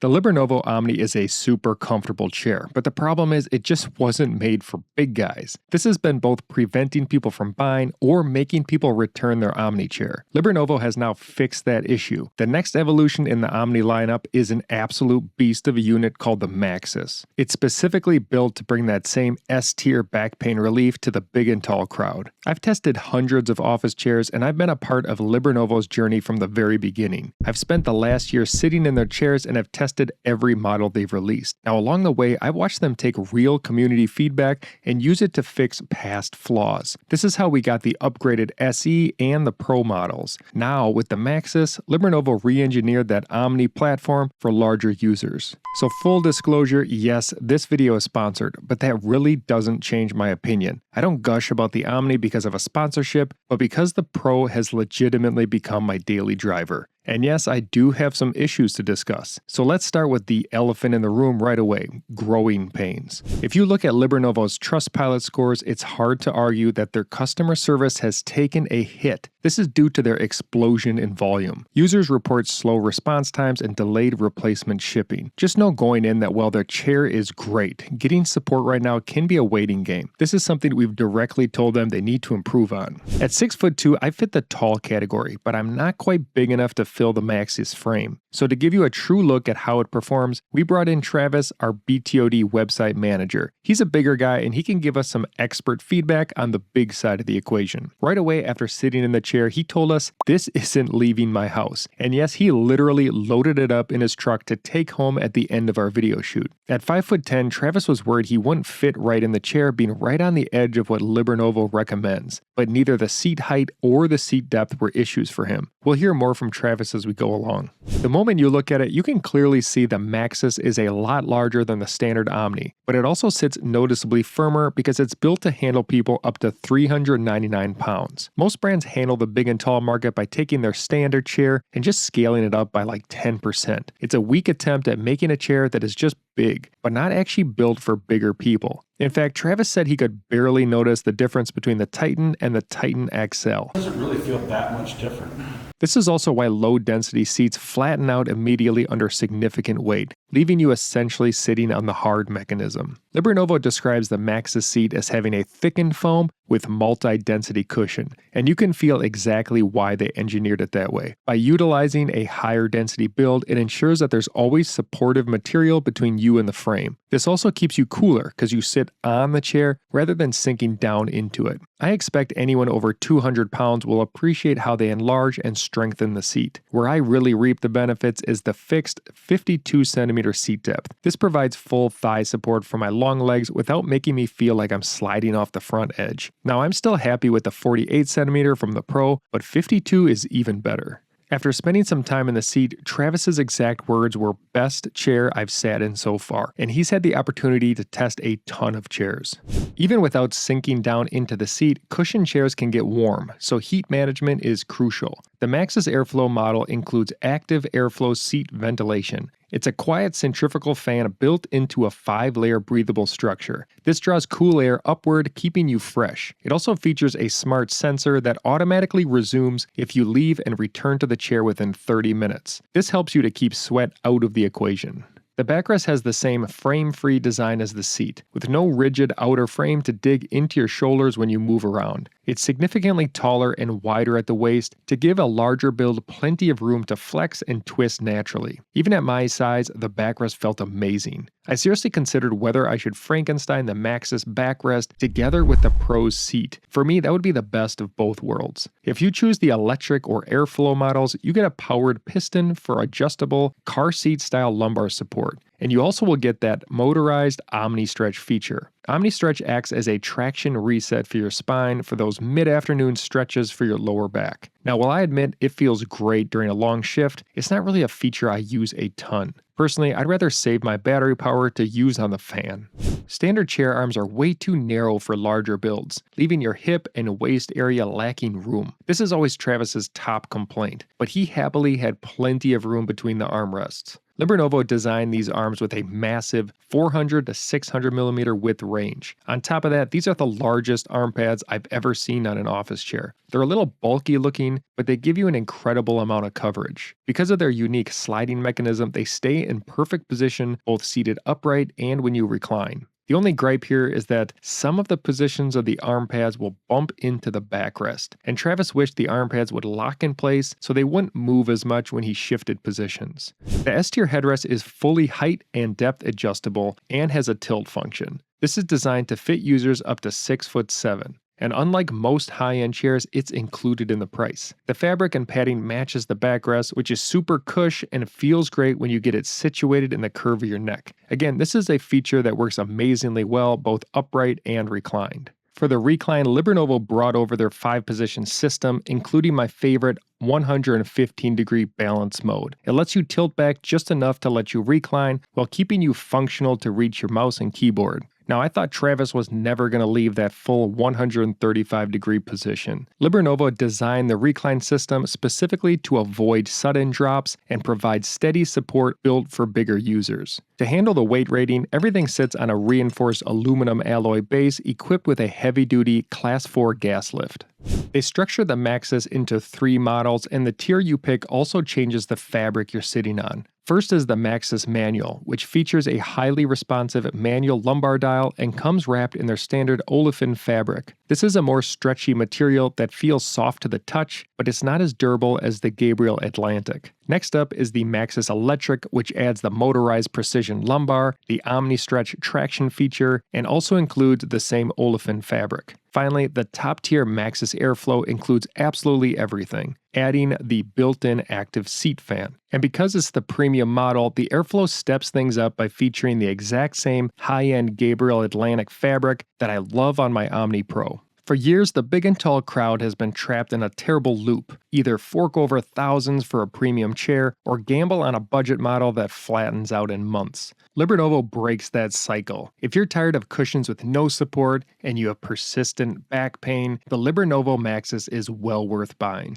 The Libernovo Omni is a super comfortable chair, but the problem is it just wasn't made for big guys. This has been both preventing people from buying or making people return their Omni chair. Libernovo has now fixed that issue. The next evolution in the Omni lineup is an absolute beast of a unit called the Maxis. It's specifically built to bring that same S-tier back pain relief to the big and tall crowd. I've tested hundreds of office chairs and I've been a part of Libernovo's journey from the very beginning. I've spent the last year sitting in their chairs and have tested every model they've released. Now along the way, I've watched them take real community feedback and use it to fix past flaws. This is how we got the upgraded SE and the Pro models. Now with the Maxis, Libernovo re-engineered that Omni platform for larger users. So full disclosure, yes, this video is sponsored, but that really doesn't change my opinion. I don't gush about the Omni because of a sponsorship, but because the Pro has legitimately become my daily driver. And yes, I do have some issues to discuss. So let's start with the elephant in the room right away, growing pains. If you look at Libernovo's Trustpilot scores, it's hard to argue that their customer service has taken a hit. This is due to their explosion in volume. Users report slow response times and delayed replacement shipping. Just know going in that while their chair is great, getting support right now can be a waiting game. This is something we've directly told them they need to improve on. At 6'2", I fit the tall category, but I'm not quite big enough to fill the Maxis frame. So to give you a true look at how it performs, we brought in Travis, our BTOD website manager. He's a bigger guy and he can give us some expert feedback on the big side of the equation. Right away after sitting in the chair, he told us, "This isn't leaving my house." And yes, he literally loaded it up in his truck to take home at the end of our video shoot. At 5'10", Travis was worried he wouldn't fit right in the chair, being right on the edge of what Libernovo recommends. But neither the seat height or the seat depth were issues for him. We'll hear more from Travis as we go along. The moment you look at it, you can clearly see the Maxis is a lot larger than the standard Omni, but it also sits noticeably firmer because it's built to handle people up to 399 pounds. Most brands handle the big and tall market by taking their standard chair and just scaling it up by like 10%. It's a weak attempt at making a chair that is just big, but not actually built for bigger people. In fact, Travis said he could barely notice the difference between the Titan and the Titan XL. It doesn't really feel that much different. This is also why low-density seats flatten out immediately under significant weight, leaving you essentially sitting on the hard mechanism. Libernovo describes the Maxis seat as having a thickened foam with multi-density cushion, and you can feel exactly why they engineered it that way. By utilizing a higher density build, it ensures that there's always supportive material between you and the frame. This also keeps you cooler because you sit on the chair rather than sinking down into it. I expect anyone over 200 pounds will appreciate how they enlarge and strengthen the seat. Where I really reap the benefits is the fixed 52 centimeter seat depth. This provides full thigh support for my long legs without making me feel like I'm sliding off the front edge. Now I'm still happy with the 48 centimeter from the Pro, but 52 is even better. After spending some time in the seat, Travis's exact words were "best chair I've sat in so far," and he's had the opportunity to test a ton of chairs. Even without sinking down into the seat, cushioned chairs can get warm, so heat management is crucial. The Maxis Airflow model includes active airflow seat ventilation. It's a quiet centrifugal fan built into a 5-layer breathable structure. This draws cool air upward, keeping you fresh. It also features a smart sensor that automatically resumes if you leave and return to the chair within 30 minutes. This helps you to keep sweat out of the equation. The backrest has the same frame-free design as the seat, with no rigid outer frame to dig into your shoulders when you move around. It's significantly taller and wider at the waist to give a larger build plenty of room to flex and twist naturally. Even at my size, the backrest felt amazing. I seriously considered whether I should Frankenstein the Maxis backrest together with the Pro's seat. For me, that would be the best of both worlds. If you choose the electric or airflow models, you get a powered piston for adjustable car seat style lumbar support. And you also will get that motorized Omni Stretch feature. Omni Stretch acts as a traction reset for your spine for those mid-afternoon stretches for your lower back. Now, while I admit it feels great during a long shift, it's not really a feature I use a ton. Personally, I'd rather save my battery power to use on the fan. Standard chair arms are way too narrow for larger builds, leaving your hip and waist area lacking room. This is always Travis's top complaint, but he happily had plenty of room between the armrests. Libernovo designed these arms with a massive 400 to 600 millimeter width range. On top of that, these are the largest arm pads I've ever seen on an office chair. They're a little bulky looking, but they give you an incredible amount of coverage. Because of their unique sliding mechanism, they stay in perfect position both seated upright and when you recline. The only gripe here is that some of the positions of the arm pads will bump into the backrest, and Travis wished the arm pads would lock in place so they wouldn't move as much when he shifted positions. The S-tier headrest is fully height and depth adjustable and has a tilt function. This is designed to fit users up to 6'7". And unlike most high-end chairs, it's included in the price. The fabric and padding matches the backrest, which is super cush and feels great when you get it situated in the curve of your neck. Again, this is a feature that works amazingly well, both upright and reclined. For the recline, Libernovo brought over their 5-position system, including my favorite 115-degree balance mode. It lets you tilt back just enough to let you recline while keeping you functional to reach your mouse and keyboard. Now, I thought Travis was never going to leave that full 135-degree position. Libernovo designed the recline system specifically to avoid sudden drops and provide steady support built for bigger users. To handle the weight rating, everything sits on a reinforced aluminum alloy base equipped with a heavy-duty Class 4 gas lift. They structure the Maxis into 3 models, and the tier you pick also changes the fabric you're sitting on. First is the Maxis Manual, which features a highly responsive manual lumbar dial and comes wrapped in their standard olefin fabric. This is a more stretchy material that feels soft to the touch, but it's not as durable as the Gabriel Atlantic. Next up is the Maxis Electric, which adds the motorized precision lumbar, the Omni Stretch traction feature, and also includes the same olefin fabric. Finally, the top-tier Maxis Airflow includes absolutely everything, adding the built-in active seat fan. And because it's the premium model, the Airflow steps things up by featuring the exact same high-end Gabriel Atlantic fabric that I love on my Omni Pro. For years, the big and tall crowd has been trapped in a terrible loop. Either fork over thousands for a premium chair or gamble on a budget model that flattens out in months. Libernovo breaks that cycle. If you're tired of cushions with no support and you have persistent back pain, the Libernovo Maxis is well worth buying.